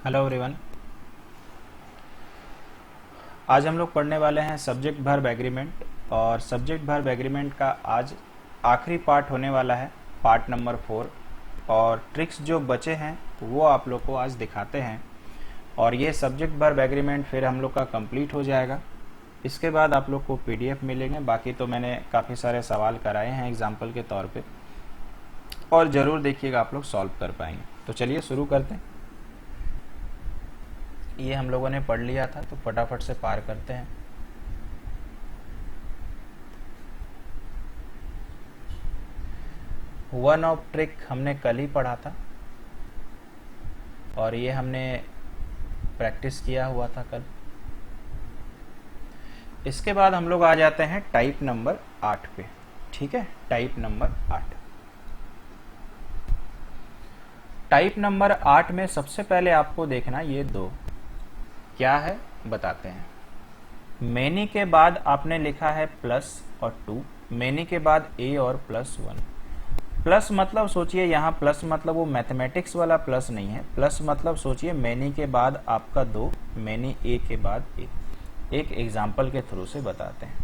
Hello everyone. आज हम लोग पढ़ने वाले हैं सब्जेक्ट वर्ब एग्रीमेंट। और सब्जेक्ट वर्ब एग्रीमेंट का आज आखिरी पार्ट होने वाला है, पार्ट नंबर 4। और ट्रिक्स जो बचे हैं वो आप लोग को आज दिखाते हैं। और ये सब्जेक्ट वर्ब एग्रीमेंट फिर हम लोग का कंप्लीट हो जाएगा। इसके बाद आप लोग को पीडीएफ मिलेंगे। बाकी तो मैंने काफ़ी सारे सवाल कराए हैं एग्जाम्पल के तौर पे, और ज़रूर देखिएगा आप लोग सॉल्व कर पाएंगे। तो चलिए शुरू करते हैं। ये हम लोगों ने पढ़ लिया था, तो फटाफट से पार करते हैं। वन ऑफ ट्रिक हमने कल ही पढ़ा था, और ये हमने प्रैक्टिस किया हुआ था कल। इसके बाद हम लोग आ जाते हैं टाइप नंबर 8 पे। ठीक है, टाइप नंबर 8। टाइप नंबर 8 में सबसे पहले आपको देखना ये दो क्या है बताते हैं। मैनी के बाद आपने लिखा है प्लस और 2। मैनी के बाद ए और प्लस 1। प्लस मतलब सोचिए, यहाँ प्लस मतलब वो मैथमेटिक्स वाला प्लस नहीं है। प्लस मतलब सोचिए मैनी के बाद आपका 2, मैनी ए के बाद ए। एक एग्जाम्पल के थ्रू से बताते हैं।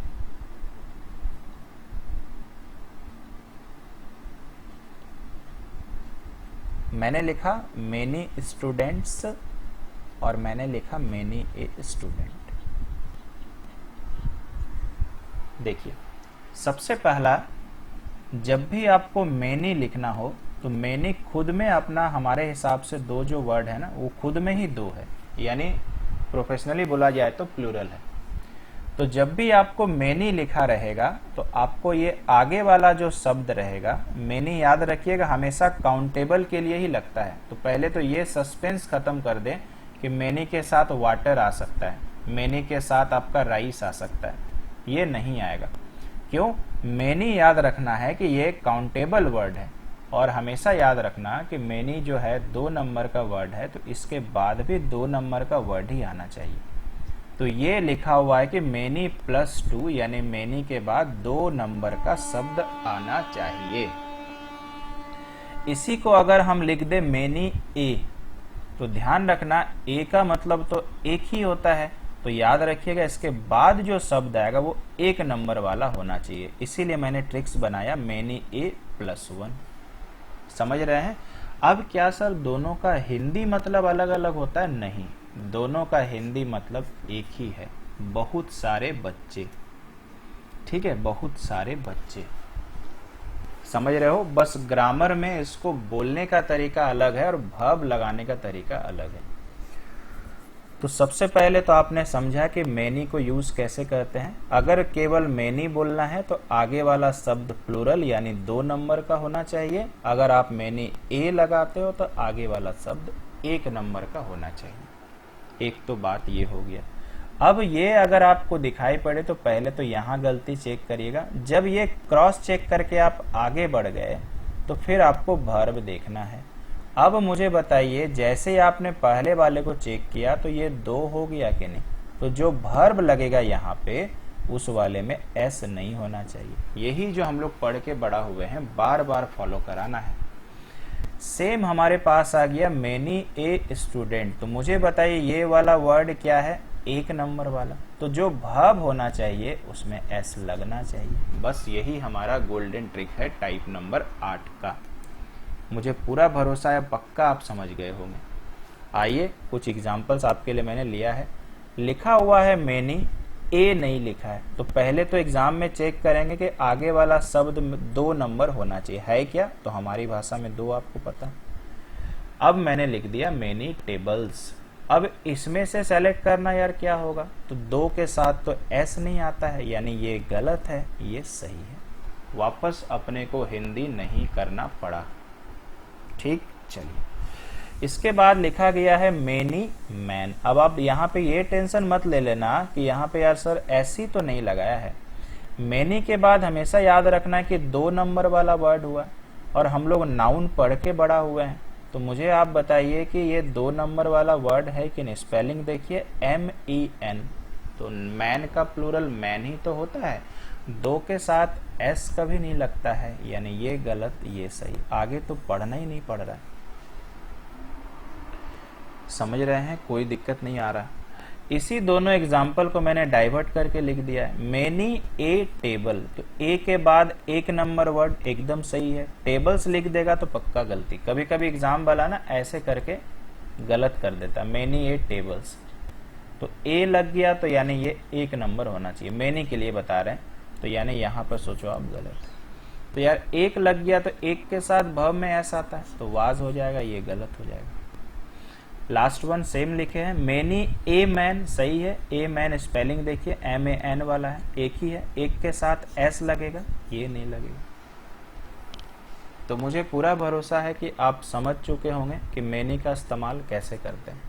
मैंने लिखा मैनी स्टूडेंट्स और मैंने लिखा मैनी ए स्टूडेंट। देखिए, सबसे पहला, जब भी आपको मैनी लिखना हो तो मैनी खुद में अपना, हमारे हिसाब से दो जो वर्ड है ना, वो खुद में ही दो है, यानी प्रोफेशनली बोला जाए तो प्लूरल है। तो जब भी आपको मैनी लिखा रहेगा तो आपको ये आगे वाला जो शब्द रहेगा, मैनी याद रखिएगा हमेशा काउंटेबल के लिए ही लगता है। तो पहले तो ये सस्पेंस खत्म कर दें कि मैनी के साथ वाटर आ सकता है, मैनी के साथ आपका राइस आ सकता है, ये नहीं आएगा। क्यों? मैनी याद रखना है कि ये काउंटेबल वर्ड है, और हमेशा याद रखना कि मैनी जो है 2 नंबर का वर्ड है, तो इसके बाद भी 2 नंबर का वर्ड ही आना चाहिए। तो ये लिखा हुआ है कि मैनी प्लस 2, यानी मैनी के बाद 2 नंबर का शब्द आना चाहिए। इसी को अगर हम लिख दे मैनी ए, तो ध्यान रखना ए का मतलब तो एक ही होता है, तो याद रखिएगा इसके बाद जो शब्द आएगा वो 1 नंबर वाला होना चाहिए। इसीलिए मैंने ट्रिक्स बनाया मैनी ए प्लस 1। समझ रहे हैं? अब क्या सर दोनों का हिंदी मतलब अलग अलग होता है? नहीं, दोनों का हिंदी मतलब एक ही है, बहुत सारे बच्चे। ठीक है, बहुत सारे बच्चे। समझ रहे हो? बस ग्रामर में इसको बोलने का तरीका अलग है और वर्ब लगाने का तरीका अलग है। तो सबसे पहले तो आपने समझा कि मैनी को यूज कैसे करते हैं। अगर केवल मैनी बोलना है तो आगे वाला शब्द प्लूरल यानी 2 नंबर का होना चाहिए। अगर आप मैनी ए लगाते हो तो आगे वाला शब्द 1 नंबर का होना चाहिए। एक तो बात ये हो गया। अब ये अगर आपको दिखाई पड़े तो पहले तो यहाँ गलती चेक करिएगा। जब ये क्रॉस चेक करके आप आगे बढ़ गए तो फिर आपको वर्ब देखना है। अब मुझे बताइए, जैसे आपने पहले वाले को चेक किया तो ये 2 हो गया कि नहीं? तो जो वर्ब लगेगा यहाँ पे उस वाले में एस नहीं होना चाहिए। यही जो हम लोग पढ़ के बड़ा हुए हैं, बार बार फॉलो कराना है। सेम हमारे पास आ गया मैनी ए स्टूडेंट। तो मुझे बताइए ये वाला वर्ड क्या है? 1 नंबर वाला। तो जो वर्ब होना चाहिए उसमें एस लगना चाहिए। बस यही हमारा गोल्डन ट्रिक है टाइप नंबर 8 का। मुझे पूरा भरोसा है, पक्का आप समझ गए होंगे। आइए कुछ एग्जांपल्स आपके लिए मैंने लिया है। लिखा हुआ है मैनी, ए नहीं लिखा है, तो पहले तो एग्जाम में चेक करेंगे कि आगे वाला शब्द 2 नंबर होना चाहिए, है क्या? तो हमारी भाषा में 2 आपको पता। अब मैंने लिख दिया मैनी टेबल्स। अब इसमें से सेलेक्ट करना यार क्या होगा? तो 2 के साथ तो एस नहीं आता है, यानी ये गलत है, ये सही है। वापस अपने को हिंदी नहीं करना पड़ा। ठीक, चलिए। इसके बाद लिखा गया है मैनी मैन। अब आप यहाँ पे ये टेंशन मत ले लेना कि यहाँ पे यार सर ऐसी तो नहीं लगाया है। मैनी के बाद हमेशा याद रखना कि 2 नंबर वाला वर्ड हुआ, और हम लोग नाउन पढ़ के बड़ा हुए हैं। तो मुझे आप बताइए कि ये 2 नंबर वाला वर्ड है कि नहीं? स्पेलिंग देखिए, MEN। तो मैन का प्लूरल मैन ही तो होता है। 2 के साथ एस कभी नहीं लगता है, यानी ये गलत, ये सही। आगे तो पढ़ना ही नहीं पड़ रहा है। समझ रहे हैं, कोई दिक्कत नहीं आ रहा। इसी दोनों एग्जाम्पल को मैंने डाइवर्ट करके लिख दिया है। मेनी ए टेबल, तो ए के बाद एक नंबर वर्ड एकदम सही है, टेबल्स लिख देगा तो पक्का गलती। कभी कभी एग्जाम वाला ना ऐसे करके गलत कर देता, मेनी ए टेबल्स, तो ए लग गया तो यानी ये एक नंबर होना चाहिए। मेनी के लिए बता रहे हैं, तो यानी यहाँ पर सोचो आप गलत। तो यार एक लग गया तो एक के साथ वर्ब में एस आता है तो वाज हो जाएगा, ये गलत हो जाएगा। लास्ट वन सेम लिखे हैं, मेनी ए मैन सही है, ए मैन स्पेलिंग देखिए MAN वाला है, एक ही है, एक के साथ एस लगेगा, ये नहीं लगेगा। तो मुझे पूरा भरोसा है कि आप समझ चुके होंगे कि मेनी का इस्तेमाल कैसे करते हैं।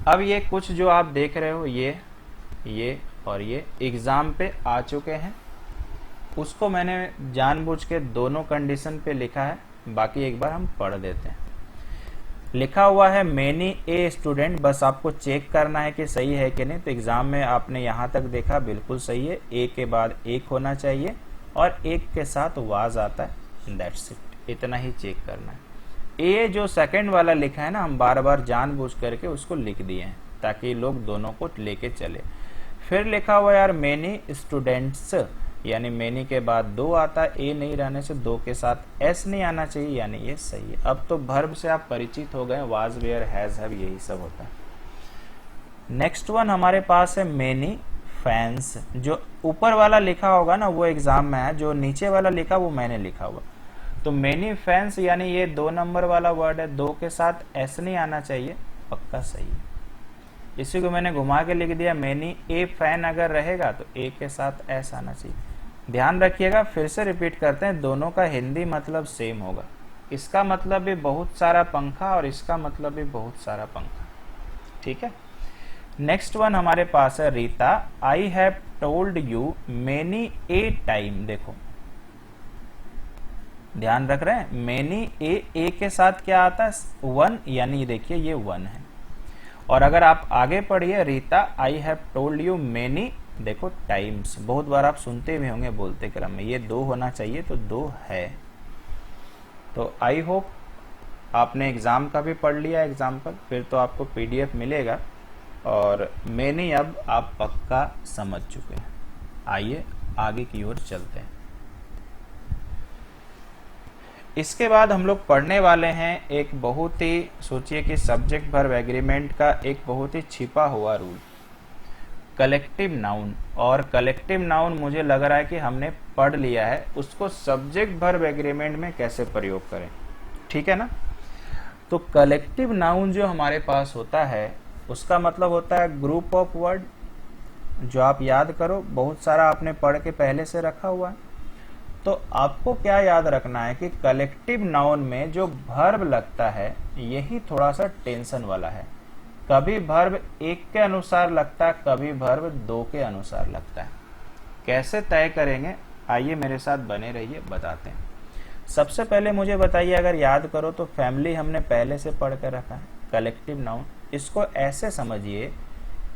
अब ये कुछ जो आप देख रहे हो ये और ये एग्जाम पे आ चुके हैं, उसको मैंने जानबूझ के दोनों कंडीशन पे लिखा है, बाकी एक बार हम पढ़ देते हैं। लिखा हुआ है मेनी ए स्टूडेंट, बस आपको चेक करना है कि सही है कि नहीं। तो एग्जाम में आपने यहाँ तक देखा, बिल्कुल सही है, ए के बाद एक होना चाहिए और एक के साथ वाज आता है, दैट्स इट, इतना ही चेक करना है। ए जो सेकंड वाला लिखा है ना, हम बार बार जानबूझ करके उसको लिख दिए हैं ताकि लोग दोनों को लेके चले। फिर लिखा हुआ यार मेनी स्टूडेंट्स, यानी मेनी के बाद दो आता है, ए नहीं रहने से दो के साथ एस नहीं आना चाहिए, यानी ये सही है। अब तो वर्ब से आप परिचित हो गए, वाज वेयर हैज हैव यही सब होता है। नेक्स्ट वन हमारे पास है मेनी फैंस, जो ऊपर वाला लिखा होगा ना वो एग्जाम में है, जो नीचे वाला लिखा वो मैंने लिखा हुआ। तो मेनी फैंस यानी ये 2 नंबर वाला वर्ड है, 2 के साथ एस नहीं आना चाहिए, पक्का सही है। इसी को मैंने घुमा के लिख दिया, मेनी ए फैन अगर रहेगा तो ए के साथ एस आना चाहिए। ध्यान रखिएगा, फिर से रिपीट करते हैं, दोनों का हिंदी मतलब सेम होगा। इसका मतलब भी बहुत सारा पंखा और इसका मतलब भी बहुत सारा पंखा, ठीक है। नेक्स्ट वन हमारे पास है Rita, I have told you many A time. देखो ध्यान रख रहे हैं, मेनी ए के साथ क्या आता है 1, यानी देखिए ये 1 है। और अगर आप आगे पढ़िए, Rita I have told you many, देखो टाइम्स, बहुत बार आप सुनते भी होंगे बोलते क्रम में, ये 2 होना चाहिए तो 2 है। तो आई होप आपने एग्जाम का भी पढ़ लिया एग्जाम्पल, फिर तो आपको PDF मिलेगा और मेनी अब आप पक्का समझ चुके हैं। आइए आगे की ओर चलते हैं। इसके बाद हम लोग पढ़ने वाले हैं एक बहुत ही, सोचिए कि सब्जेक्ट वर्ब एग्रीमेंट का एक बहुत ही छिपा हुआ रूल, कलेक्टिव नाउन। और कलेक्टिव नाउन मुझे लग रहा है कि हमने पढ़ लिया है, उसको सब्जेक्ट वर्ब एग्रीमेंट में कैसे प्रयोग करें, ठीक है ना। तो कलेक्टिव नाउन जो हमारे पास होता है उसका मतलब होता है ग्रुप ऑफ वर्ड, जो आप याद करो बहुत सारा आपने पढ़ के पहले से रखा हुआ है। तो आपको क्या याद रखना है कि कलेक्टिव नाउन में जो वर्ब लगता है यही थोड़ा सा टेंशन वाला है। कभी वर्ब एक के अनुसार लगता है, कभी वर्ब 2 के अनुसार लगता है। कैसे तय करेंगे, आइए मेरे साथ बने रहिए, बताते हैं। सबसे पहले मुझे बताइए, अगर याद करो तो फैमिली हमने पहले से पढ़ कर रखा है, कलेक्टिव नाउन इसको ऐसे समझिए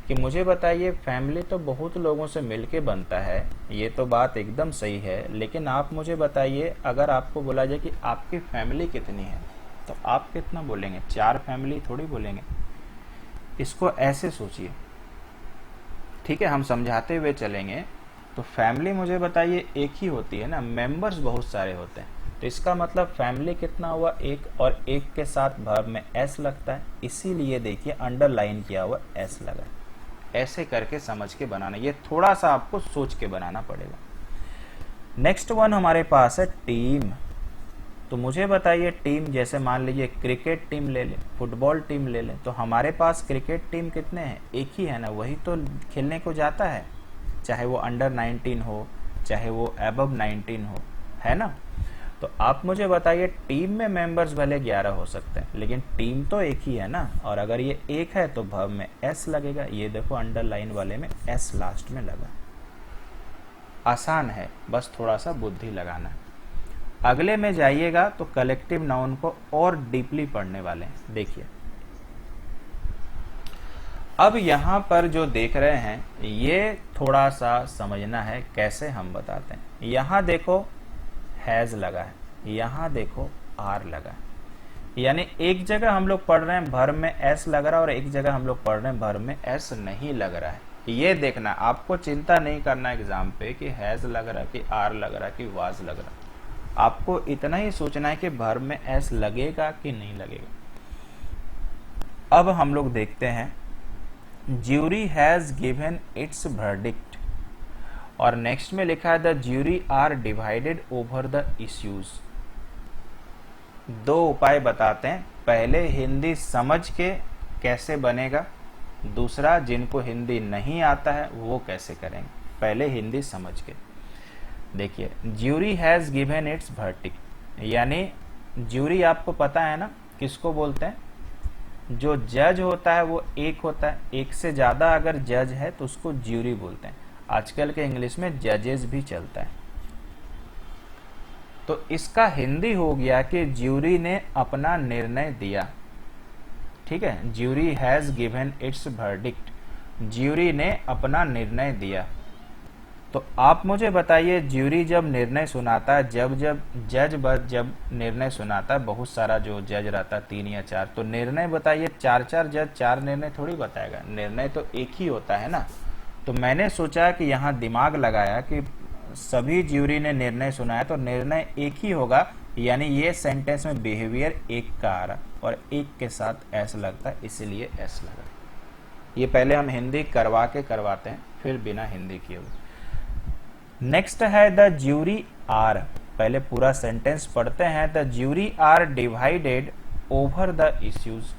कि मुझे बताइए फैमिली तो बहुत लोगों से मिलके बनता है, ये तो बात एकदम सही है, लेकिन आप मुझे बताइए अगर आपको बोला जाए कि आपकी फैमिली कितनी है तो आप कितना बोलेंगे, 4 फैमिली थोड़ी बोलेंगे। इसको ऐसे सोचिए, ठीक है, हम समझाते हुए चलेंगे। तो फैमिली मुझे बताइए एक ही होती है ना, मेंबर्स बहुत सारे होते हैं, तो इसका मतलब फैमिली कितना हुआ, एक, और एक के साथ वर्ब में एस लगता है, इसीलिए देखिए अंडरलाइन किया हुआ एस लगा। ऐसे करके समझ के बनाना, ये थोड़ा सा आपको सोच के बनाना पड़ेगा। नेक्स्ट वन हमारे पास है टीम। तो मुझे बताइए टीम, जैसे मान लीजिए क्रिकेट टीम ले लें, फुटबॉल टीम ले लें, तो हमारे पास क्रिकेट टीम कितने हैं, एक ही है ना, वही तो खेलने को जाता है, चाहे वो अंडर 19 हो चाहे वो अबव 19 हो, है ना। तो आप मुझे बताइए टीम में मेंबर्स भले 11 हो सकते हैं लेकिन टीम तो एक ही है ना, और अगर ये एक है तो वर्ब में एस लगेगा। ये देखो अंडरलाइन वाले में एस लास्ट में लगा, आसान है, बस थोड़ा सा बुद्धि लगाना है। अगले में जाइएगा तो कलेक्टिव नाउन को और डीपली पढ़ने वाले हैं। देखिए अब यहां पर जो देख रहे हैं ये थोड़ा सा समझना है, कैसे हम बताते हैं। यहां देखो हैज लगा है, यहां देखो आर लगा है, यानी एक जगह हम लोग पढ़ रहे हैं भर में एस लग रहा है और एक जगह हम लोग पढ़ रहे हैं भर में एस नहीं लग रहा है। ये देखना, आपको चिंता नहीं करना एग्जाम पे कि हैज लग रहा है कि आर लग रहा है कि वाज लग रहा है। आपको इतना ही सोचना है कि भर में एस लगेगा कि नहीं लगेगा। अब हम लोग देखते हैं, jury has given its verdict, और नेक्स्ट में लिखा है the jury are divided over the issues. दो उपाय बताते हैं, पहले हिंदी समझ के कैसे बनेगा, दूसरा जिनको हिंदी नहीं आता है वो कैसे करेंगे। पहले हिंदी समझ के देखिए, jury has given its verdict, यानी ज्यूरी आपको पता है ना किसको बोलते हैं, जो जज होता है वो एक होता है, एक से ज्यादा अगर जज है तो उसको ज्यूरी बोलते हैं। आजकल के इंग्लिश में जजेस भी चलता है। तो इसका हिंदी हो गया कि ज्यूरी ने अपना निर्णय दिया। ठीक है, jury has given its verdict, jury ने अपना निर्णय दिया। तो आप मुझे बताइए, ज्यूरी जब निर्णय सुनाता है, जब जज निर्णय सुनाता है, बहुत सारा जो जज रहता है 3 या 4, तो निर्णय बताइए 4 जज 4 निर्णय थोड़ी बताएगा, निर्णय तो एक ही होता है ना। तो मैंने सोचा कि यहाँ दिमाग लगाया कि सभी ज्यूरी ने निर्णय सुनाया तो निर्णय एक ही होगा, यानी ये सेंटेंस में बिहेवियर एक का आ रहा और एक के साथ एस लगता है, इसलिए एस लगा। ये पहले हम हिंदी करवाते हैं, फिर बिना हिंदी किए हुए। नेक्स्ट है द ज्यूरी आर, पहले पूरा सेंटेंस पढ़ते हैं। The jury are divided over the issues,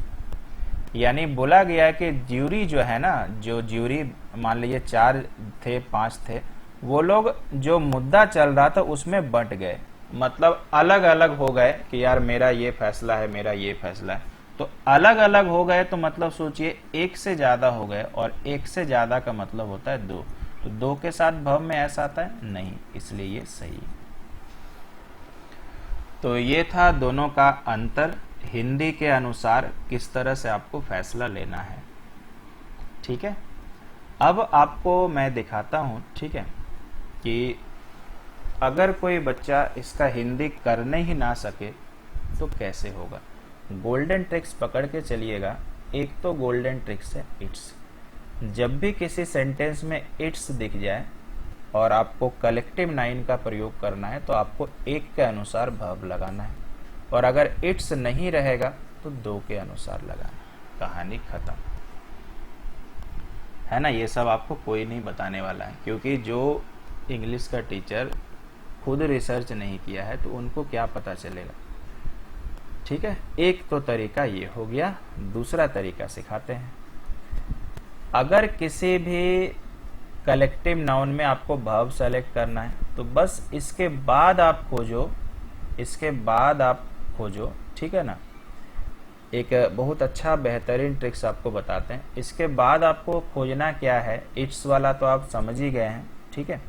यानी बोला गया कि ज्यूरी जो है ना, जो ज्यूरी मान लीजिए 4 थे 5 थे, वो लोग जो मुद्दा चल रहा था उसमें बंट गए, मतलब अलग अलग हो गए कि यार मेरा ये फैसला है, मेरा ये फैसला है। तो अलग अलग हो गए तो मतलब सोचिए एक से ज्यादा हो गए, और एक से ज्यादा का मतलब होता है 2, तो 2 के साथ भव में ऐसा आता है नहीं, इसलिए ये सही है। तो ये था दोनों का अंतर, हिंदी के अनुसार किस तरह से आपको फैसला लेना है। ठीक है, अब आपको मैं दिखाता हूं, ठीक है, कि अगर कोई बच्चा इसका हिंदी करने ही ना सके तो कैसे होगा। गोल्डन ट्रिक्स पकड़ के चलिएगा। एक तो गोल्डन ट्रिक्स है इट्स, जब भी किसी सेंटेंस में इट्स दिख जाए और आपको कलेक्टिव नाउन का प्रयोग करना है तो आपको एक के अनुसार वर्ब लगाना है, और अगर इट्स नहीं रहेगा तो 2 के अनुसार लगाना है। कहानी खत्म है ना। ये सब आपको कोई नहीं बताने वाला है, क्योंकि जो इंग्लिश का टीचर खुद रिसर्च नहीं किया है तो उनको क्या पता चलेगा। ठीक है, एक तो तरीका ये हो गया, दूसरा तरीका सिखाते हैं। अगर किसी भी कलेक्टिव नाउन में आपको वर्ब सेलेक्ट करना है तो बस इसके बाद आप खोजो, ठीक है ना। एक बहुत अच्छा बेहतरीन ट्रिक्स आपको बताते हैं। इसके बाद आपको खोजना क्या है, इट्स वाला तो आप समझ ही गए हैं, ठीक है।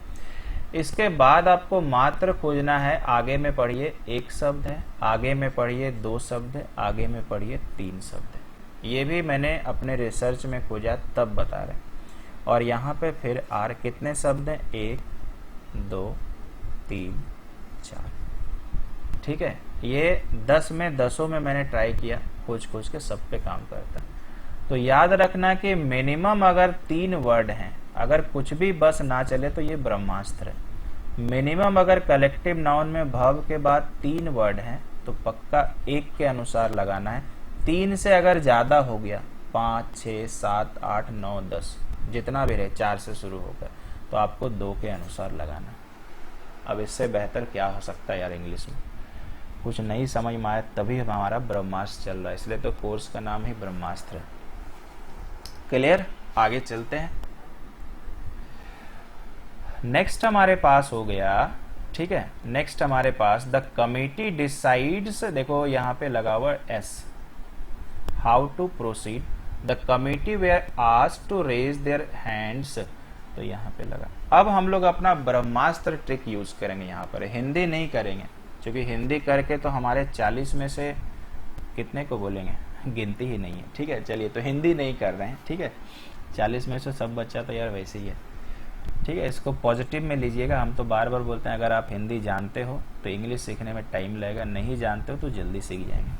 इसके बाद आपको मात्र खोजना है, आगे में पढ़िए 1 शब्द है, आगे में पढ़िए 2 शब्द है, आगे में पढ़िए 3 शब्द है। ये भी मैंने अपने रिसर्च में खोजा तब बता रहे। और यहाँ पे फिर आर कितने शब्द हैं, 1 2 3 4, ठीक है। ये 10 में 10 में मैंने ट्राई किया, खोज के सब पे काम करता। तो याद रखना कि मिनिमम अगर 3 वर्ड हैं, अगर कुछ भी बस ना चले तो ये ब्रह्मास्त्र है। मिनिमम अगर कलेक्टिव नाउन में वर्ब के बाद 3 वर्ड हैं तो पक्का 1 के अनुसार लगाना है। 3 से अगर ज्यादा हो गया, 5 6 7 8 9 10 जितना भी रहे, 4 से शुरू होकर, तो आपको 2 के अनुसार लगाना। अब इससे बेहतर क्या हो सकता है यार। इंग्लिश में कुछ नहीं समझ में आया तभी हमारा ब्रह्मास्त्र चल रहा है, इसलिए तो कोर्स का नाम ही ब्रह्मास्त्र है। क्लियर, आगे चलते हैं। नेक्स्ट हमारे पास हो गया, ठीक है, नेक्स्ट हमारे पास द कमिटी डिसाइड्स, देखो यहाँ पे लगा हुआ as, how to proceed. The committee were asked to raise their hands, तो यहाँ पे लगा। अब हम लोग अपना ब्रह्मास्त्र ट्रिक यूज करेंगे, यहाँ पर हिंदी नहीं करेंगे, क्योंकि हिंदी करके तो हमारे 40 में से कितने को बोलेंगे, गिनती ही नहीं है। ठीक है, चलिए तो हिंदी नहीं कर रहे हैं, ठीक है। 40 में से सब बच्चा तो यार वैसे ही है, ठीक है। इसको पॉजिटिव में लीजिएगा। हम तो बार बार बोलते हैं अगर आप हिंदी जानते हो तो इंग्लिश सीखने में टाइम लगेगा, नहीं जानते हो तो जल्दी सीख जाएंगे।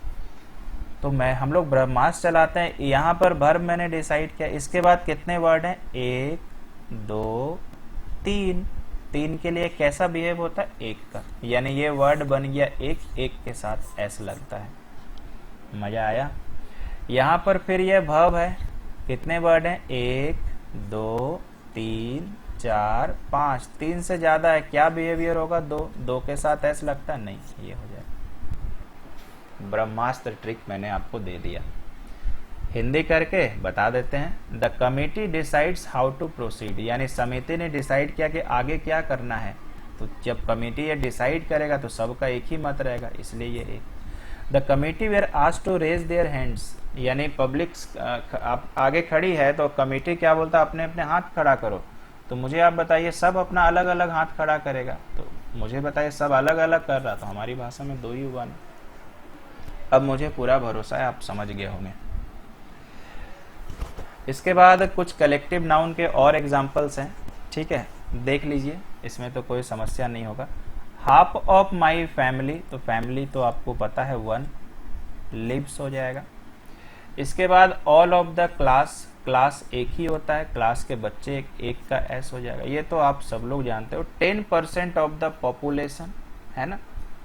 तो हम लोग ब्रह्मास्त्र चलाते हैं, यहाँ पर वर्ब मैंने डिसाइड किया, इसके बाद कितने वर्ड हैं, 1 2 3, 3 के लिए कैसा बिहेव होता है, 1 का, यानी ये वर्ड बन गया 1 के साथ एस लगता है। मजा आया। यहाँ पर फिर ये वर्ब है, कितने वर्ड हैं, 1 2 3 4 5, 3 से ज्यादा है, क्या बिहेवियर होगा, 2 के साथ एस लगता है, नहीं, ये हो जाए। ब्रह्मास्त्र ट्रिक मैंने आपको दे दिया, हिंदी करके बता देते हैं। The committee decides how to proceed, यानी समिति ने डिसाइड किया कि आगे क्या करना है, तो जब कमिटी ये डिसाइड करेगा तो सबका एक ही मत रहेगा, इसलिए ये एक। The committee were asked to raise their hands, यानी पब्लिक आप आगे खड़ी है तो कमिटी क्या बोलता है, अपने अपने हाथ खड़ा करो। तो मुझे आप बताइए, सब अपना अलग अलग हाथ खड़ा करेगा, तो मुझे बताइए सब अलग अलग कर रहा, तो हमारी भाषा में 2 ही हुआ ना। अब मुझे पूरा भरोसा है आप समझ गए होंगे। इसके बाद कुछ कलेक्टिव नाउन के और एग्जाम्पल्स हैं, ठीक है, देख लीजिए, इसमें तो कोई समस्या नहीं होगा। हाफ ऑफ माई फैमिली, तो फैमिली तो आपको पता है 1, लिव्स हो जाएगा। इसके बाद all of the class, class एक ही होता है, क्लास के बच्चे एक का एस हो जाएगा, ये तो आप सब लोग जानते हो। 10% ऑफ द पॉपुलेशन है ना,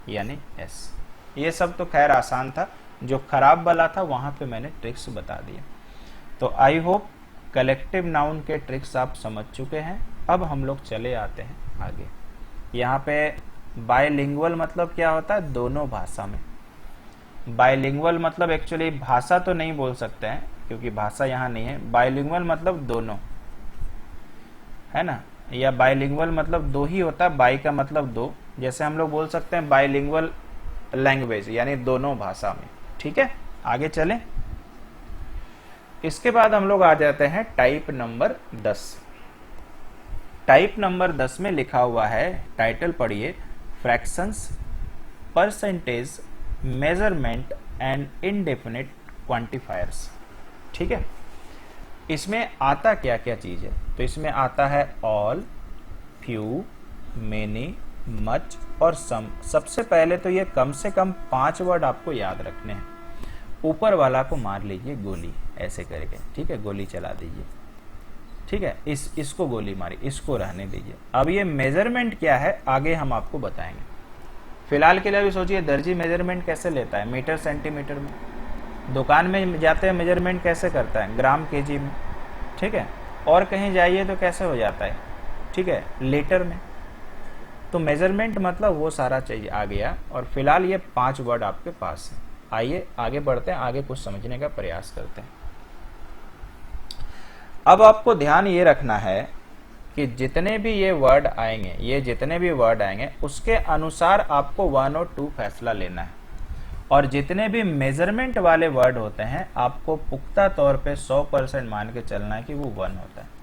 यानी एस। ये सब तो खैर आसान था, जो खराब वाला था वहां पे मैंने ट्रिक्स बता दिया। तो आई होप कलेक्टिव नाउन के ट्रिक्स आप समझ चुके हैं। अब हम लोग चले आते हैं आगे। यहाँ पे बायलिंगुअल मतलब क्या होता है, दोनों भाषा में। बायलिंगुअल मतलब एक्चुअली भाषा तो नहीं बोल सकते हैं क्योंकि भाषा यहाँ नहीं है। बायलिंगुअल मतलब दोनों, है ना, या बायलिंगुअल मतलब 2 ही होता है, बाई का मतलब 2, जैसे हम लोग बोल सकते हैं बायलिंगुअल लैंग्वेज, यानी दोनों भाषा में, ठीक है। आगे चलें। इसके बाद हम लोग आ जाते हैं टाइप नंबर 10। टाइप नंबर 10 में लिखा हुआ है, टाइटल पढ़िए, fractions, percentage, measurement and indefinite quantifiers, ठीक है। इसमें आता क्या क्या चीज है, तो इसमें आता है ऑल, फ्यू, मेनी, मच और सम। सबसे पहले तो ये कम से कम 5 वर्ड आपको याद रखने हैं। ऊपर वाला को मार लीजिए गोली ऐसे करके, ठीक है, गोली चला दीजिए, ठीक है। इसको गोली मारी, इसको रहने दीजिए। अब ये मेजरमेंट क्या है आगे हम आपको बताएंगे। फिलहाल के लिए भी सोचिए, दर्जी मेजरमेंट कैसे लेता है, मीटर सेंटीमीटर में। दुकान में जाते हैं मेजरमेंट कैसे करता है, ग्राम केजी में, ठीक है। और कहीं जाइए तो कैसे हो जाता है, ठीक है, लीटर में। तो मेजरमेंट मतलब वो सारा चाहिए आ गया। और फिलहाल ये 5 वर्ड आपके पास है। आइए आगे बढ़ते हैं, आगे कुछ समझने का प्रयास करते हैं। अब आपको ध्यान ये रखना है कि जितने भी ये वर्ड आएंगे, उसके अनुसार आपको 1 और 2 फैसला लेना है। और जितने भी मेजरमेंट वाले वर्ड होते हैं आपको पुख्ता तौर पे 100% मान के चलना है कि वो 1 होता है।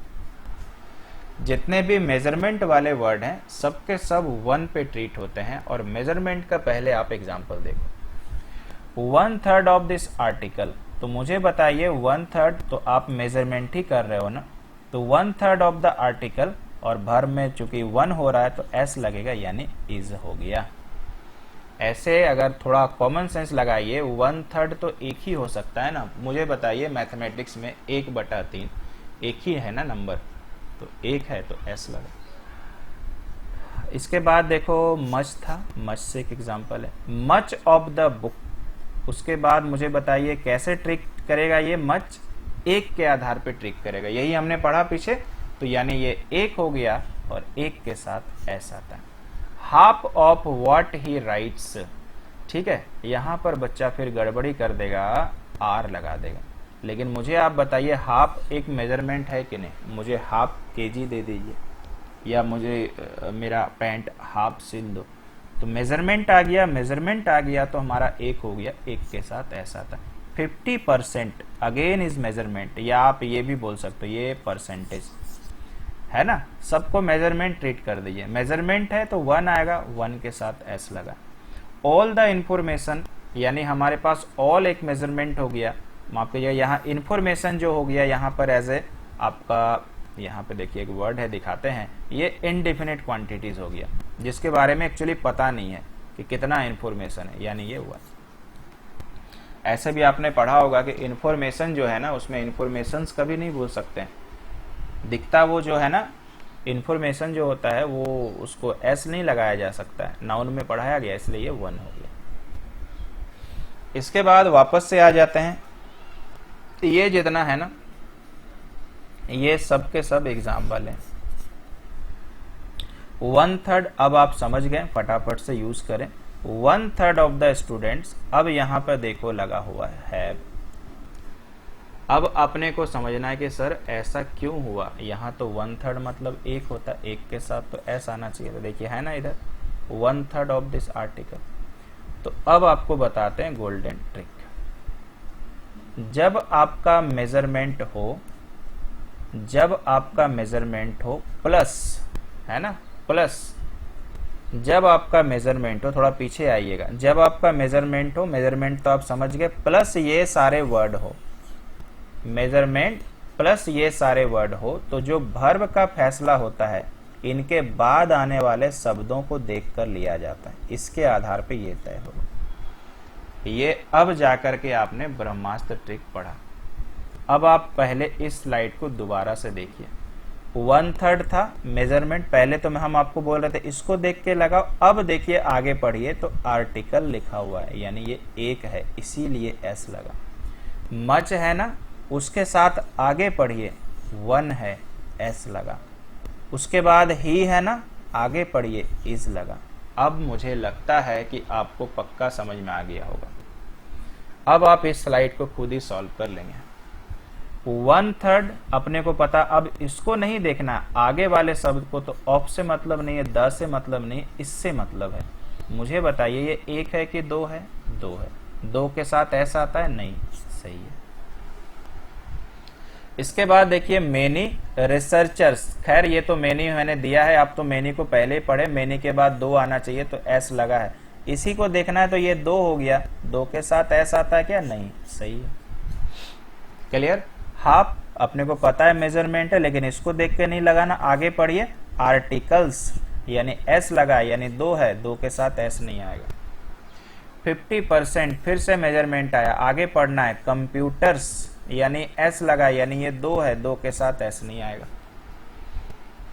जितने भी मेजरमेंट वाले वर्ड हैं सबके सब 1 पे ट्रीट होते हैं। और मेजरमेंट का पहले आप एग्जांपल देखो, 1/3 ऑफ दिस आर्टिकल, तो मुझे बताइए 1/3 तो आप मेजरमेंट ही कर रहे हो ना, तो 1/3 ऑफ द आर्टिकल, और भर में चूंकि 1 हो रहा है तो एस लगेगा, यानी इज हो गया। ऐसे अगर थोड़ा कॉमन सेंस लगाइए, 1/3 तो एक ही हो सकता है ना। मुझे बताइए मैथमेटिक्स में 1/3 एक ही है ना नंबर, तो 1 है तो एस लगा। इसके बाद देखो मच था, मच से एक एग्जांपल है, मच ऑफ द बुक। उसके बाद मुझे बताइए कैसे ट्रिक करेगा ये, मच 1 के आधार पे ट्रिक करेगा, यही हमने पढ़ा पीछे। तो यानी ये 1 हो गया और 1 के साथ एस आता है। Half of what he rights, ठीक है, यहां पर बच्चा फिर गड़बड़ी कर देगा, आर लगा देगा। लेकिन मुझे आप बताइए हाफ एक मेजरमेंट है कि नहीं, मुझे हाफ केजी दे दीजिए, या मुझे मेरा पैंट हाफ सिल दो, तो मेजरमेंट आ गया तो हमारा 1 हो गया, 1 के साथ ऐसा था। 50% अगेन इज मेजरमेंट, या आप ये भी बोल सकते हो ये परसेंटेज है ना। सबको मेजरमेंट ट्रीट कर दीजिए, मेजरमेंट है तो 1 आएगा, 1 के साथ एस लगा। ऑल द इंफॉर्मेशन, यानी हमारे पास ऑल एक मेजरमेंट हो गया, माफ कीजिए, यहाँ इंफॉर्मेशन जो हो गया यहाँ पर एज ए आपका, यहाँ पे देखिए एक वर्ड है दिखाते हैं, ये इनडेफिनिट क्वांटिटीज हो गया, जिसके बारे में एक्चुअली पता नहीं है कि कितना इंफॉर्मेशन है, यानी ये हुआ। ऐसे भी आपने पढ़ा होगा कि इंफॉर्मेशन जो है ना, उसमें इंफॉर्मेशंस कभी नहीं भूल सकते हैं। दिखता वो जो है ना, इंफॉर्मेशन जो होता है वो, उसको एस नहीं लगाया जा सकता है, नाउन में पढ़ाया गया इसलिए ये 1 हो गया। इसके बाद वापस से आ जाते हैं, ये जितना है ना, ये सब के सब एग्जाम वाले हैं। 1/3, अब आप समझ गए, फटाफट से यूज करें। 1/3 ऑफ द स्टूडेंट्स, अब यहां पर देखो लगा हुआ है। अब अपने को समझना है कि सर ऐसा क्यों हुआ, यहाँ तो 1/3 मतलब 1 होता, 1 के साथ तो एस आना चाहिए। तो देखिए है ना इधर 1/3 ऑफ दिस आर्टिकल। तो अब आपको बताते हैं गोल्डन ट्रिक। जब आपका मेजरमेंट हो प्लस, है ना, प्लस, जब आपका मेजरमेंट हो, थोड़ा पीछे आइएगा, जब आपका मेजरमेंट हो, मेजरमेंट तो आप समझ गए, प्लस ये सारे वर्ड हो, मेजरमेंट प्लस ये सारे वर्ड हो, तो जो वर्ब का फैसला होता है इनके बाद आने वाले शब्दों को देखकर लिया जाता है। इसके आधार पे ये तय होगा। ये अब जाकर के आपने ब्रह्मास्त्र ट्रिक पढ़ा। अब आप पहले इस स्लाइड को दोबारा से देखिए। 1/3 था मेजरमेंट, पहले तो हम आपको बोल रहे थे इसको देख के लगाओ। अब देखिए आगे पढ़िए तो आर्टिकल लिखा हुआ है, यानी ये 1 है, इसीलिए एस लगा। मच है ना, उसके साथ आगे पढ़िए 1 है, एस लगा। उसके बाद ही है ना, आगे पढ़िए इज लगा। अब मुझे लगता है कि आपको पक्का समझ में आ गया होगा। अब आप इस स्लाइड को खुद ही सॉल्व कर लेंगे। 1/3 अपने को पता, अब इसको नहीं देखना, आगे वाले शब्द को। तो ऑफ से मतलब नहीं है, द से मतलब नहीं, इससे मतलब है। मुझे बताइए ये 1 है कि 2 है? 2 है। 2 के साथ ऐसा आता है? नहीं, सही है। इसके बाद देखिए मेनी रिसर्चर्स, खैर ये तो मेनी मैंने दिया है, आप तो मेनी को पहले ही पढ़े, मेनी के बाद 2 आना चाहिए तो एस लगा है, इसी को देखना है। तो ये 2 हो गया, 2 के साथ एस आता है क्या? नहीं, सही है। क्लियर? हाफ अपने को पता है मेजरमेंट है, लेकिन इसको देख के नहीं लगाना, आगे पढ़िए आर्टिकल्स, यानी एस लगा, यानी 2 है, 2 के साथ एस नहीं आएगा। 50% फिर से मेजरमेंट आया, आगे पढ़ना है कंप्यूटर्स, यानी एस लगा, यानी ये 2 है, 2 के साथ एस नहीं आएगा।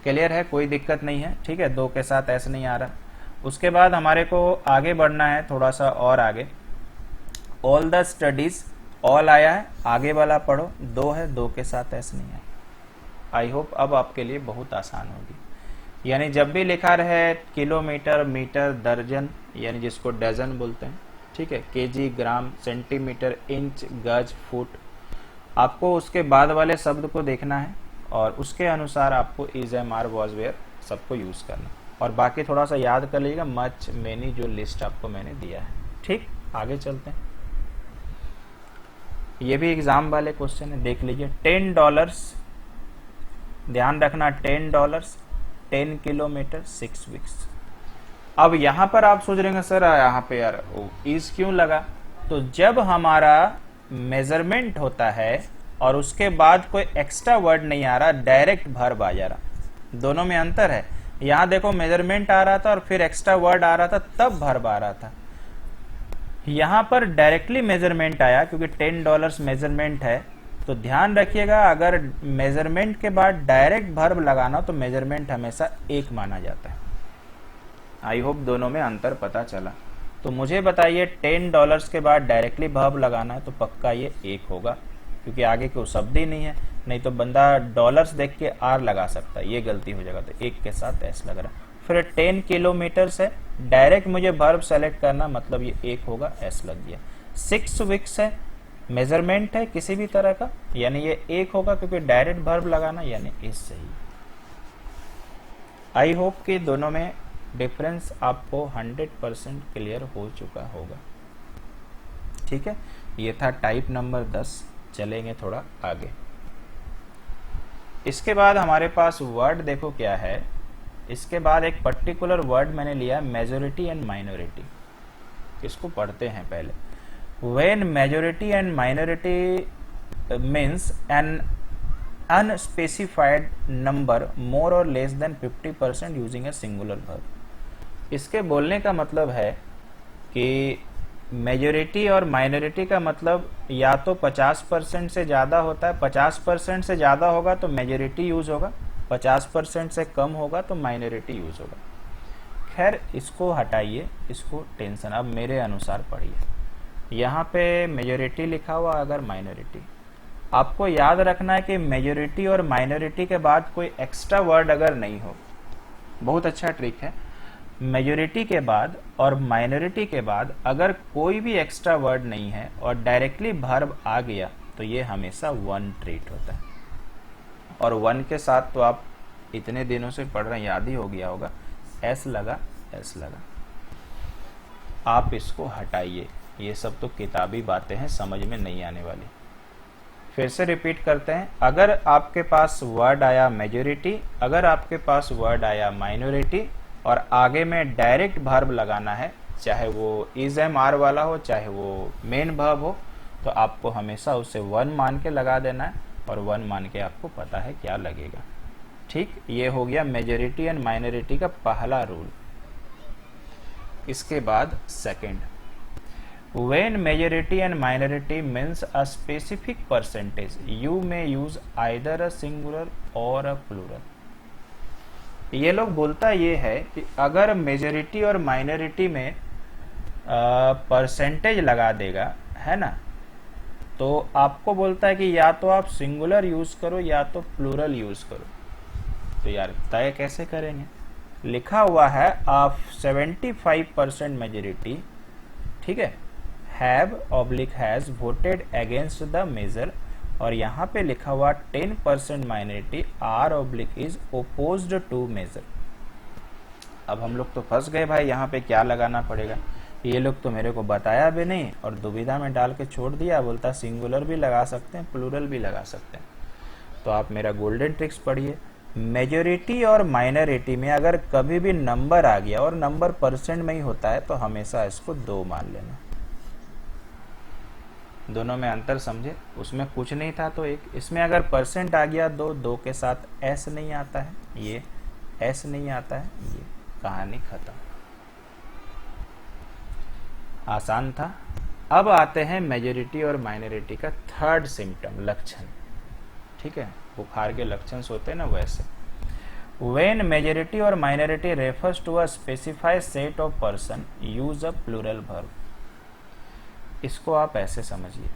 क्लियर है? कोई दिक्कत नहीं है, ठीक है, 2 के साथ एस नहीं आ रहा। उसके बाद हमारे को आगे बढ़ना है थोड़ा सा और आगे। ऑल द स्टडीज, ऑल आया है, आगे वाला पढ़ो, 2 है, 2 के साथ एस नहीं आया। आई होप अब आपके लिए बहुत आसान होगी। यानी जब भी लिखा रहे किलोमीटर, मीटर, दर्जन, यानी जिसको डजन बोलते हैं, ठीक है, केजी, ग्राम, सेंटीमीटर, इंच, गज, फुट, आपको उसके बाद वाले शब्द को देखना है और उसके अनुसार आपको is, am, are, was, were सबको यूज करना। और बाकी थोड़ा सा याद कर लीजिएगा, मच, मेनी, जो लिस्ट आपको मैंने दिया है। ठीक, आगे चलते हैं। ये भी एग्जाम वाले क्वेश्चन है, देख लीजिए। $10, ध्यान रखना, $10, 10 किलोमीटर, 6 वीक्स। अब यहां पर आप सोच रहे हैं सर यहाँ पे यार इज क्यों लगा? तो जब हमारा मेजरमेंट होता है और उसके बाद कोई एक्स्ट्रा वर्ड नहीं आ रहा, डायरेक्ट वर्ब आ जा रहा, दोनों में अंतर है। यहां देखो मेजरमेंट आ रहा था और फिर एक्स्ट्रा वर्ड आ रहा था, तब वर्ब आ रहा था। यहां पर डायरेक्टली मेजरमेंट आया क्योंकि $10 मेजरमेंट है। तो ध्यान रखिएगा, अगर मेजरमेंट के बाद डायरेक्ट वर्ब लगाना तो मेजरमेंट हमेशा 1 माना जाता है। आई होप दोनों में अंतर पता चला। तो मुझे बताइए $10 के बाद डायरेक्टली वर्ब लगाना है तो पक्का ये 1 होगा, क्योंकि आगे कोई शब्द ही नहीं है। नहीं तो बंदा डॉलर्स देख के आर लगा सकता है, ये गलती हो जाएगा। तो 1 के साथ एस लग रहा। फिर 10 किलोमीटर है, डायरेक्ट मुझे वर्ब सेलेक्ट करना, मतलब ये 1 होगा, एस लग गया। 6 वीक्स है, मेजरमेंट है किसी भी तरह का, यानी ये 1 होगा, क्योंकि डायरेक्ट वर्ब लगाना, यानी इस सही। आई होप कि दोनों में डिफरेंस आपको 100% क्लियर हो चुका होगा। ठीक है, ये था टाइप नंबर 10। चलेंगे थोड़ा आगे। इसके बाद हमारे पास वर्ड देखो क्या है। इसके बाद एक पर्टिकुलर वर्ड मैंने लिया, मेजॉरिटी एंड माइनॉरिटी। इसको पढ़ते हैं पहले। When majority and minority means an unspecified number more or less than 50% using a singular verb. इसके बोलने का मतलब है कि मेजोरिटी और माइनॉरिटी का मतलब या तो 50% से ज्यादा होता है, 50% से ज्यादा होगा तो मेजोरिटी यूज होगा, 50% से कम होगा तो माइनॉरिटी यूज होगा। खैर इसको हटाइए, इसको टेंशन, अब मेरे अनुसार पढ़िए। यहाँ पे मेजोरिटी लिखा हुआ, अगर माइनॉरिटी, आपको याद रखना है कि मेजोरिटी और माइनॉरिटी के बाद कोई एक्स्ट्रा वर्ड अगर नहीं हो, बहुत अच्छा ट्रिक है, मेजोरिटी के बाद और माइनॉरिटी के बाद अगर कोई भी एक्स्ट्रा वर्ड नहीं है और डायरेक्टली वर्ब आ गया तो ये हमेशा वन ट्रीट होता है। और वन के साथ तो आप इतने दिनों से पढ़ रहे हैं, याद ही हो गया होगा, एस लगा, एस लगा। आप इसको हटाइए, ये सब तो किताबी बातें हैं, समझ में नहीं आने वाली। फिर से रिपीट करते हैं, अगर आपके पास वर्ड आया मेजोरिटी, अगर आपके पास वर्ड आया माइनॉरिटी और आगे में डायरेक्ट वर्ब लगाना है, चाहे वो इज एम आर वाला हो, चाहे वो मेन वर्ब हो, तो आपको हमेशा उसे वन मान के लगा देना है और वन मान के आपको पता है क्या लगेगा। ठीक, ये हो गया मेजोरिटी एंड माइनॉरिटी का पहला रूल। इसके बाद second, when majority and minority means a specific percentage you may use either a singular or a plural। ये लोग बोलता ये है कि अगर मेजोरिटी और माइनॉरिटी में परसेंटेज लगा देगा, है ना, तो आपको बोलता है कि या तो आप सिंगुलर यूज करो या तो प्लूरल यूज करो। तो यार तय कैसे करेंगे? लिखा हुआ है आप 75% मेजोरिटी, ठीक है, have oblique has voted against the major, और यहाँ पे लिखा हुआ 10% minority are oblique is opposed to major. अब हम लोग तो फंस गए भाई, यहाँ पे क्या लगाना पड़ेगा? ये लोग तो मेरे को बताया भी नहीं और दुविधा में डाल के छोड़ दिया, बोलता सिंगुलर भी लगा सकते हैं, प्लूरल भी लगा सकते हैं। तो आप मेरा गोल्डन ट्रिक्स पढ़िए, मेजोरिटी और माइनॉरिटी में अगर कभी भी नंबर आ गया और नंबर परसेंट में ही होता है तो हमेशा इसको 2 मान लेना। दोनों में अंतर समझे? उसमें कुछ नहीं था तो एक, इसमें अगर परसेंट आ गया 2, 2 के साथ एस नहीं आता है, ये एस नहीं आता है, ये कहानी खत्म। आसान था। अब आते हैं मेजोरिटी और माइनॉरिटी का थर्ड सिम्टम, लक्षण। ठीक है, बुखार के लक्षण होते हैं ना वैसे। When majority or minority refers to a specified set of person, use a plural verb। इसको आप ऐसे समझिए,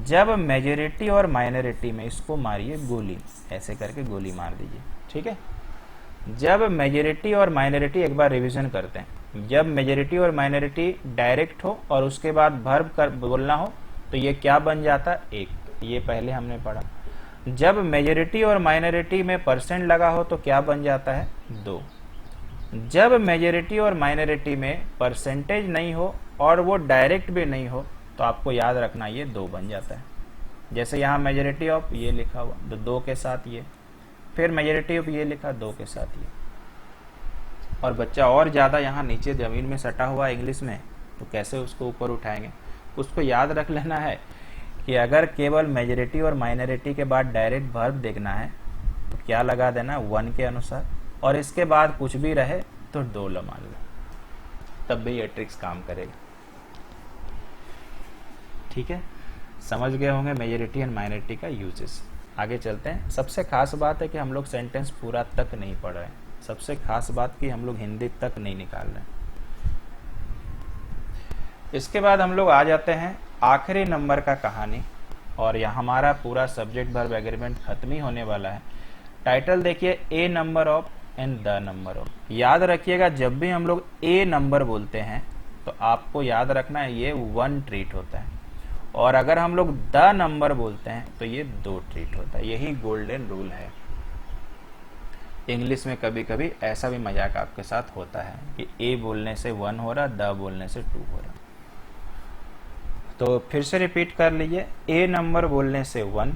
जब मेजोरिटी और माइनॉरिटी में, इसको मारिए गोली, ऐसे करके गोली मार दीजिए, ठीक है। जब मेजोरिटी और माइनॉरिटी, एक बार रिवीजन करते हैं, जब मेजोरिटी और माइनॉरिटी डायरेक्ट हो और उसके बाद वर्ब कर बोलना हो तो ये क्या बन जाता? एक, ये पहले हमने पढ़ा। जब मेजोरिटी और माइनॉरिटी में परसेंट लगा हो तो क्या बन जाता है? 2। जब मेजोरिटी और माइनॉरिटी में परसेंटेज नहीं हो और वो डायरेक्ट भी नहीं हो तो आपको याद रखना ये 2 बन जाता है। जैसे यहाँ मेजोरिटी ऑफ ये लिखा हुआ तो 2 के साथ ये, फिर मेजोरिटी ऑफ ये लिखा 2 के साथ ये। और बच्चा और ज्यादा यहाँ नीचे जमीन में सटा हुआ इंग्लिश में, तो कैसे उसको ऊपर उठाएंगे? उसको याद रख लेना है कि अगर केवल मेजोरिटी और माइनॉरिटी के बाद डायरेक्ट वर्ब देखना है तो क्या लगा देना? 1 के अनुसार, और इसके बाद कुछ भी रहे तो 2 मान लो, तब भी ये ट्रिक्स काम करेगा। ठीक है, समझ गए होंगे मेजोरिटी एंड माइनॉरिटी का यूजेस। आगे चलते हैं। सबसे खास बात है कि हम लोग सेंटेंस पूरा तक नहीं पढ़ रहे हैं। सबसे खास बात कि हम लोग हिंदी तक नहीं निकाल रहे हैं। इसके बाद हम लोग आ जाते हैं आखिरी नंबर का कहानी, और यह हमारा पूरा सब्जेक्ट वर्ब एग्रीमेंट खत्म ही होने वाला है। टाइटल देखिए, a number of and the number of. याद रखिएगा, जब भी हम लोग ए नंबर बोलते हैं तो आपको याद रखना है ये 1 ट्रीट होता है, और अगर हम लोग द नंबर बोलते हैं तो ये 2 ट्रीट होता है। यही गोल्डन रूल है। इंग्लिश में कभी कभी ऐसा भी मजाक आपके साथ होता है कि ए बोलने से 1 हो रहा, द बोलने से 2 हो रहा। तो फिर से रिपीट कर लीजिए, ए नंबर बोलने से 1,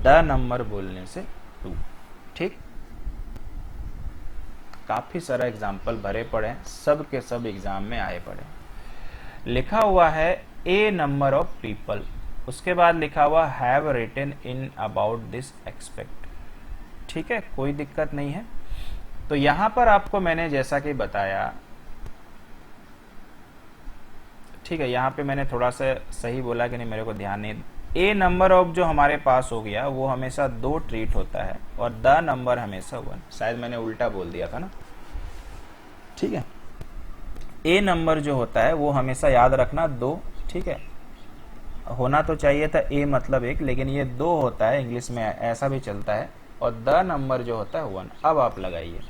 द नंबर बोलने से 2। ठीक, काफी सारा एग्जाम्पल भरे पड़े हैं, सब के सब एग्जाम में आए पड़े। लिखा हुआ है ए नंबर ऑफ पीपल, उसके बाद लिखा हुआ have written in about this expect. ठीक है, कोई दिक्कत नहीं है। तो यहां पर आपको मैंने जैसा कि बताया, ठीक है, यहाँ पे मैंने थोड़ा सा सही बोला कि नहीं, मेरे को ध्यान नहीं। ए नंबर ऑफ जो हमारे पास हो गया वो हमेशा 2 ट्रीट होता है और द नंबर हमेशा 1। शायद मैंने उल्टा बोल दिया था ना, ठीक है। ए नंबर जो होता है वो हमेशा याद रखना 2, ठीक है। होना तो चाहिए था ए मतलब 1, लेकिन ये 2 होता है, इंग्लिश में ऐसा भी चलता है। और द नंबर जो होता है 1। अब आप लगाइए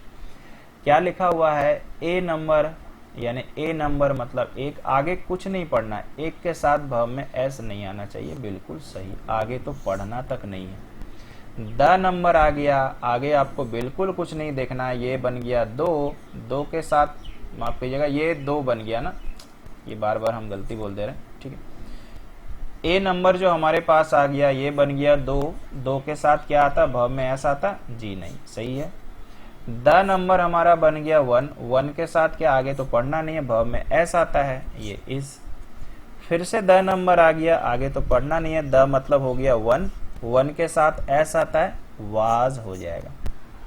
क्या लिखा हुआ है, ए नंबर, यानी ए नंबर मतलब 1। आगे कुछ नहीं पढ़ना है, 1 के साथ वर्ब में एस नहीं आना चाहिए, बिल्कुल सही। आगे तो पढ़ना तक नहीं है। द नंबर आ गया, आगे आपको बिल्कुल कुछ नहीं देखना है। ये बन गया 2, 2 के साथ माफ कीजिएगा, ये 2 बन गया ना, ये बार बार हम गलती बोल दे रहे हैं, ठीक है। ए नंबर जो हमारे पास आ गया ये बन गया 2, 2 के साथ क्या आता, वर्ब में एस आता, जी नहीं, सही है। द नंबर हमारा बन गया 1, 1 के साथ क्या, आगे तो पढ़ना नहीं है, वर्ब में एस आता है, ये इज। फिर से द नंबर आ गया, आगे तो पढ़ना नहीं है, द मतलब हो गया 1, 1 के साथ एस आता है, वाज हो जाएगा।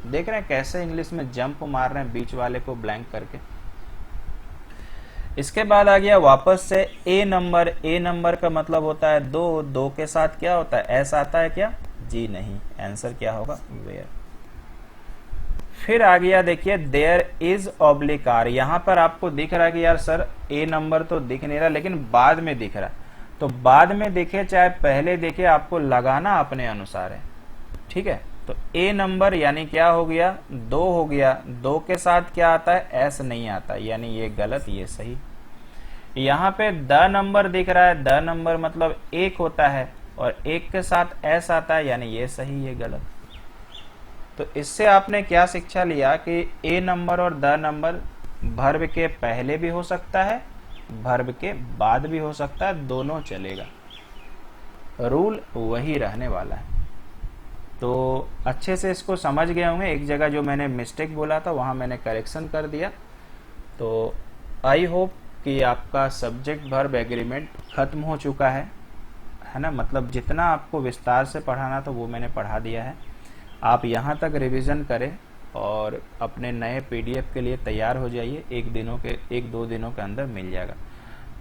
देख रहे हैं कैसे इंग्लिश में जंप मार रहे हैं बीच वाले को ब्लैंक करके। इसके बाद आ गया वापस से ए नंबर। ए नंबर का मतलब होता है 2, 2 के साथ क्या होता है, एस आता है क्या, जी नहीं। आंसर क्या होगा, वेयर। फिर आ गया देखिए देयर इज ऑब्लिक आर। यहां पर आपको दिख रहा है कि यार सर ए नंबर तो दिख नहीं रहा, लेकिन बाद में दिख रहा है। तो बाद में देखे चाहे पहले देखे, आपको लगाना अपने अनुसार है, ठीक है। तो ए नंबर यानी क्या हो गया, 2 हो गया, 2 के साथ क्या आता है, एस नहीं आता, यानी ये गलत, ये सही। यहाँ पे द नंबर दिख रहा है, द नंबर मतलब 1 होता है और 1 के साथ एस आता है, यानी ये सही, ये गलत। तो इससे आपने क्या शिक्षा लिया कि ए नंबर और द नंबर वर्ब के पहले भी हो सकता है, वर्ब के बाद भी हो सकता है, दोनों चलेगा, रूल वही रहने वाला है। तो अच्छे से इसको समझ गए होंगे। एक जगह जो मैंने मिस्टेक बोला था वहां मैंने करेक्शन कर दिया। तो आई होप कि आपका सब्जेक्ट वर्ब एग्रीमेंट खत्म हो चुका है ना। मतलब जितना आपको विस्तार से पढ़ाना था वो मैंने पढ़ा दिया है। आप यहाँ तक रिवीजन करें और अपने नए पीडीएफ के लिए तैयार हो जाइए। 1-2 दिनों के अंदर मिल जाएगा।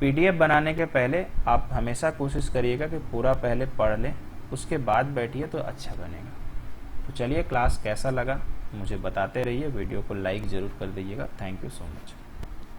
पीडीएफ बनाने के पहले आप हमेशा कोशिश करिएगा कि पूरा पहले पढ़ लें, उसके बाद बैठिए तो अच्छा बनेगा। तो चलिए, क्लास कैसा लगा मुझे बताते रहिए, वीडियो को लाइक ज़रूर कर दीजिएगा। Thank you so much.